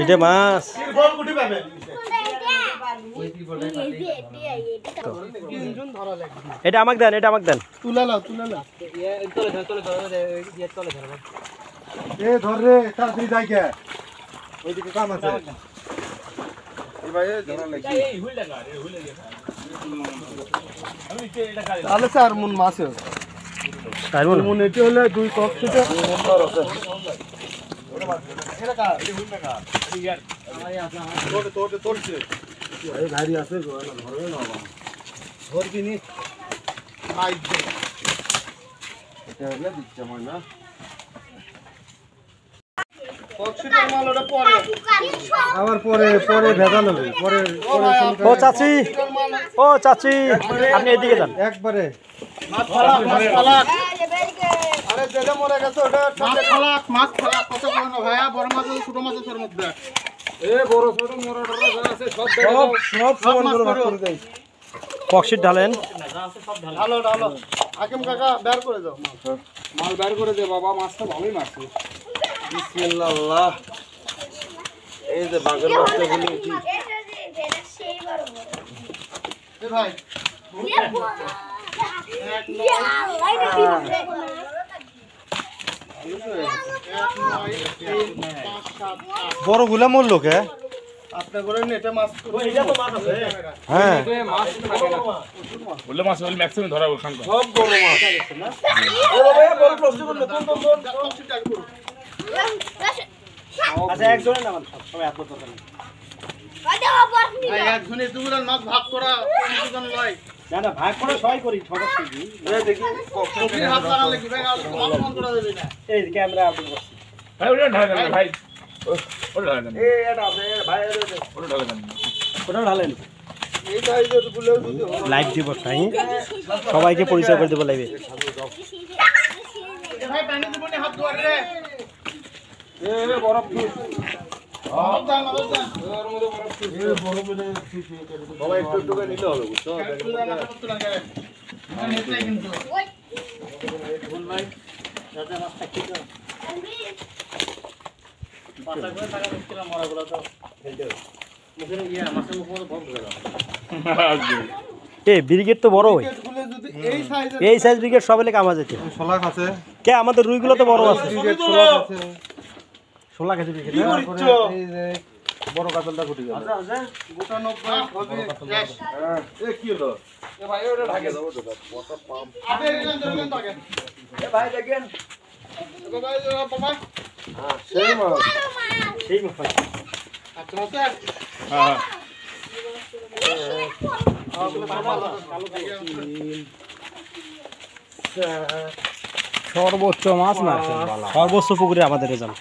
এটা মাছ এটা আমাকে দেন, এটা আমাকে দেন। তুলে নাও এ ধর রে, তাড়াতাড়ি যাই গে, ওইদিকে কাম আছে। তাহলে 4 মণ মাছ হবে। 4 মণ মণ এটি হলে 2 কপ ছিটে গাড়ি আছে ধরবি নি আবার পরে ভেজাল হবে পরে। ও চাচি, ও চাচি, আপনি এদিকে যান একবারে। আরে যেটা মরে গেছে ওটা মাছ ফালাক কত বড় না ভাইয়া, বড় মাছ আছে ছোট মাছ আছে এর মধ্যে। বড় ছোট মোড়া যা আছে সব সমান করে ভাগ করে দেই। ককশিট ঢালেন। ঢালো হাকিম কাকা বের করে দাও, মাল বের করে দে বাবা, মাছটা ভালোই মারছে। বিসমিল্লাহ। এই যে বাগের মাছটা গুলি কি এ ভাই বড় গুলা মরলো কে? আপনার বলেন এটা মাছ হ্যাঁ বললে মাছ হলে ম্যাক্সিমাম ধরা ওখান থেকে সব বড় মাছ। আচ্ছা একজনের নাম সবাই আপলোড করবেন। একজনে দুগুলার মাছ ভাগ করা দুজন নয়, না না ভাগ করে সবাই করি সদস্যজি। দেখি কফির হাত লাগালে কি ভাই মাছ বন্ধ করা যাবে না। এই ক্যামেরা আপলোড করছি। ভাই ওটা ঢালা দেন ভাই, ওটা ঢালা দেন, এই এটা আছে ভাই, ওটা ঢালা দেন। ওটা ঢালেন। এই সাইজের গুলো যদি লাইভ দিব তাই সবাইকে পরিচয় করে দেব লাইভে। ভাই পানি দিব না, হাত ধোয়া রে। এ বরফ জুস হাত দাও না, দাও এর মধ্যে বরফ জুস। এ বরফ এনে বাবা একটু একটু করে নিলে হবে, বুঝছো? কিন্তু ভুল ভাই যাতে মাছটা কি তো পাতা করে টাকা দিছিলাম মরাগুলো তো ফেলতে হবে। মুখে ইয়া মাছের মুখ মতো ভর করে দাও। এই ব্রিগেড তো বড় হয়, গুলো যদি এই সাইজের এই সাইজ ব্রিগেড সবাইলে কামা যেতে। শলাক আছে, কে আমাদের রুইগুলো তো বড় আছে। শলাক আছে, 16 কেজি ব্রিগেড। এই যে বড় কাতলটা ফুটে গেল। আচ্ছা গোটা 90 হবে শেষ। এ কি হলো? এ ভাই ওটা ঢাকে দাও, ওটা ওয়াটার পাম্প। আবে এখান থেকে আগে এ ভাই দেখেন, ভাই বাবা সেই মাছ। সেই মাছ। আচ্ছা স্যার হ্যাঁ সর্বোচ্চ মাছ না, সর্বোচ্চ পুকুরে আমাদের যান।